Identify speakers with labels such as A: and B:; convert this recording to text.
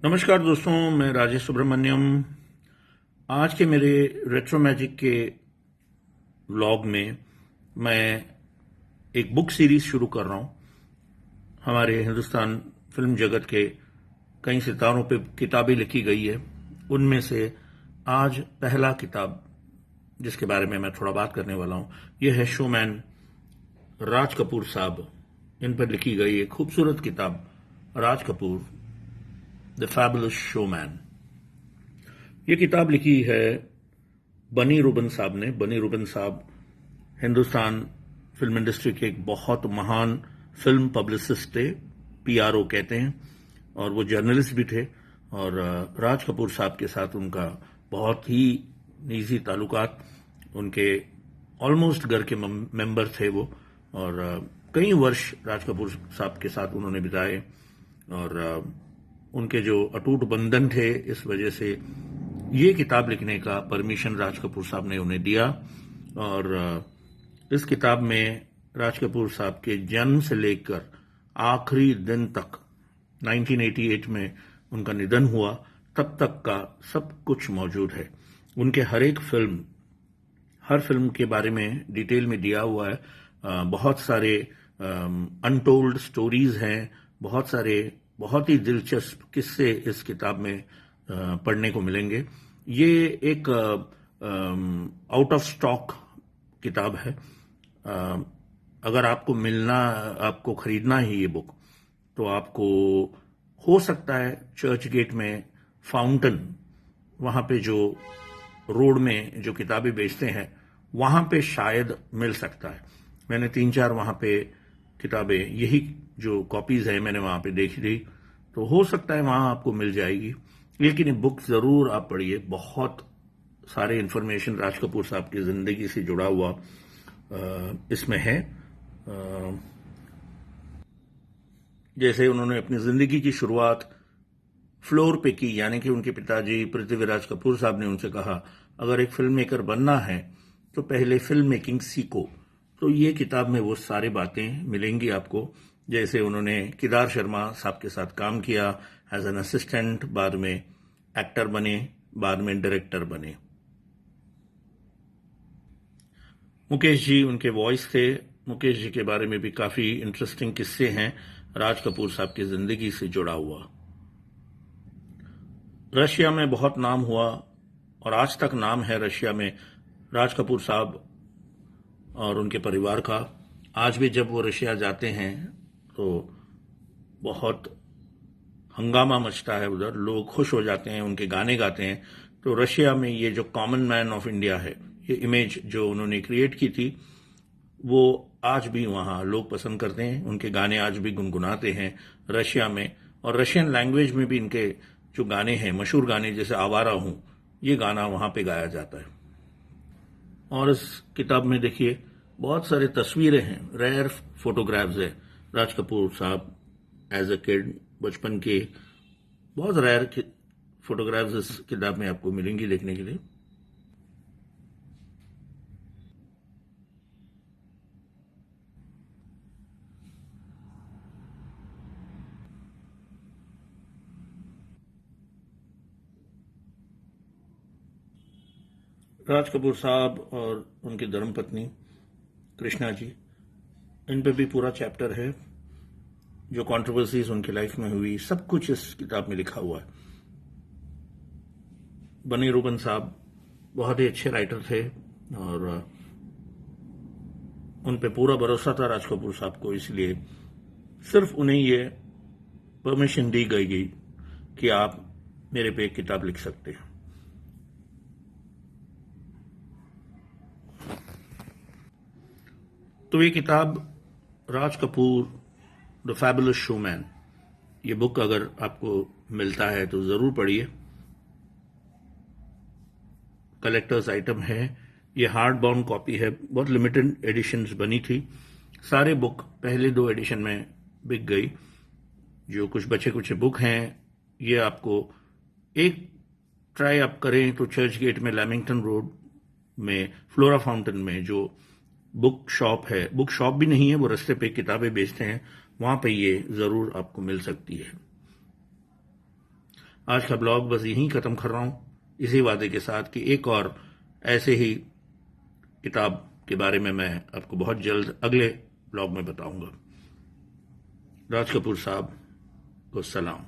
A: नमस्कार दोस्तों, मैं राजेश सुब्रमण्यम। आज के मेरे रेट्रो मैजिक के व्लॉग में मैं एक बुक सीरीज शुरू कर रहा हूं। हमारे हिंदुस्तान फिल्म जगत के कई सितारों पे किताबें लिखी गई है। उनमें से आज पहला किताब जिसके बारे में मैं थोड़ा बात करने वाला हूं, यह है शोमैन, राज कपूर साहब। इन पर लिखी गई एक खूबसूरत किताब, Raj Kapoor the fabulous showman. ये किताब लिखी है बनी रूबन साहब ने। बनी रूबन साहब हिंदुस्तान फिल्म इंडस्ट्री के एक बहुत महान फिल्म पब्लिसिस्ट थे, पीआरओ कहते हैं, और वो जर्नलिस्ट भी थे। और राज कपूर साहब के साथ उनका बहुत ही निजी ताल्लुकात, उनके ऑलमोस्ट घर के मेंबर थे वो। और कई वर्ष राज कपूर साहब के साथ उन्होंने बिताए, और उनके जो अटूट बंधन थे, इस वजह से ये किताब लिखने का परमिशन राज कपूर साहब ने उन्हें दिया। और इस किताब में राज कपूर साहब के जन्म से लेकर आखिरी दिन तक, 1988 में उनका निधन हुआ, तब तक का सब कुछ मौजूद है। उनके हर फिल्म के बारे में डिटेल में दिया हुआ है। बहुत सारे अनटोल्ड स्टोरीज हैं, बहुत सारे बहुत ही दिलचस्प किस्से इस किताब में पढ़ने को मिलेंगे। ये एक आउट ऑफ स्टॉक किताब है। अगर आपको खरीदना है ये बुक, तो आपको हो सकता है चर्च गेट में फाउंटेन, वहां पे जो रोड में जो किताबें बेचते हैं, वहां पे शायद मिल सकता है। मैंने 3-4 वहां पे किताबें, यही जो कॉपीज है, मैंने वहां पे देखी थी, तो हो सकता है वहां आपको मिल जाएगी। लेकिन ये बुक जरूर आप पढ़िए। बहुत सारे इंफॉर्मेशन राज कपूर साहब की जिंदगी से जुड़ा हुआ इसमें है। जैसे उन्होंने अपनी जिंदगी की शुरुआत फ्लोर पे की, यानी कि उनके पिताजी पृथ्वीराज कपूर साहब ने उनसे कहा, अगर एक फिल्म मेकर बनना है तो पहले फिल्म मेकिंग सीखो। तो ये किताब में वो सारी बातें मिलेंगी आपको। जैसे उन्होंने केदार शर्मा साहब के साथ काम किया एज एन असिस्टेंट, बाद में एक्टर बने, बाद में डायरेक्टर बने। मुकेश जी उनके वॉइस थे। मुकेश जी के बारे में भी काफी इंटरेस्टिंग किस्से हैं राज कपूर साहब की जिंदगी से जुड़ा हुआ। रशिया में बहुत नाम हुआ, और आज तक नाम है रशिया में राज कपूर साहब और उनके परिवार का। आज भी जब वो रशिया जाते हैं तो बहुत हंगामा मचता है उधर, लोग खुश हो जाते हैं, उनके गाने गाते हैं। तो रशिया में ये जो कॉमन मैन ऑफ इंडिया है, ये इमेज जो उन्होंने क्रिएट की थी, वो आज भी वहां लोग पसंद करते हैं। उनके गाने आज भी गुनगुनाते हैं रशिया में, और रशियन लैंग्वेज में भी इनके जो गाने हैं, मशहूर गाने, जैसे आवारा हूं, ये गाना वहां पे गाया जाता है। और इस किताब में देखिए बहुत सारे तस्वीरें हैं, रेयर फोटोग्राफ्स है राज कपूर साहब एज अ किड, बचपन के बहुत रेयर फोटोग्राफ्स इस किताब में आपको मिलेंगी देखने के लिए। राज कपूर साहब और उनकी धर्मपत्नी कृष्णा जी, इन पे भी पूरा चैप्टर है। जो कंट्रोवर्सीज उनकी लाइफ में हुई, सब कुछ इस किताब में लिखा हुआ है। बनी रूबन साहब बहुत ही अच्छे राइटर थे, और उन पे पूरा भरोसा था राज कपूर साहब को, इसलिए सिर्फ उन्हें ये परमिशन दी गई कि आप मेरे पे एक किताब लिख सकते हैं। तो ये किताब Raj Kapoor the fabulous showman, ये बुक अगर आपको मिलता है तो जरूर पढ़िए। कलेक्टर्स आइटम है। ये हार्ड बाउंड कॉपी है, बहुत लिमिटेड एडिशंस बनी थी। सारे बुक पहले 2 एडिशन में बिक गई। जो कुछ बचे कुछ बुक हैं, ये आपको एक ट्राई आप करें तो चर्च गेट में, लैमिंगटन रोड में, फ्लोरा फाउंटेन में जो बुक शॉप है, बुक शॉप भी नहीं है, वो रास्ते पे किताबें बेचते हैं, वहां पे ये जरूर आपको मिल सकती है। आज का ब्लॉग बस यहीं ख़त्म कर रहा हूँ, इसी वादे के साथ कि एक और ऐसे ही किताब के बारे में मैं आपको बहुत जल्द अगले ब्लॉग में बताऊंगा। राज कपूर साहब को सलाम।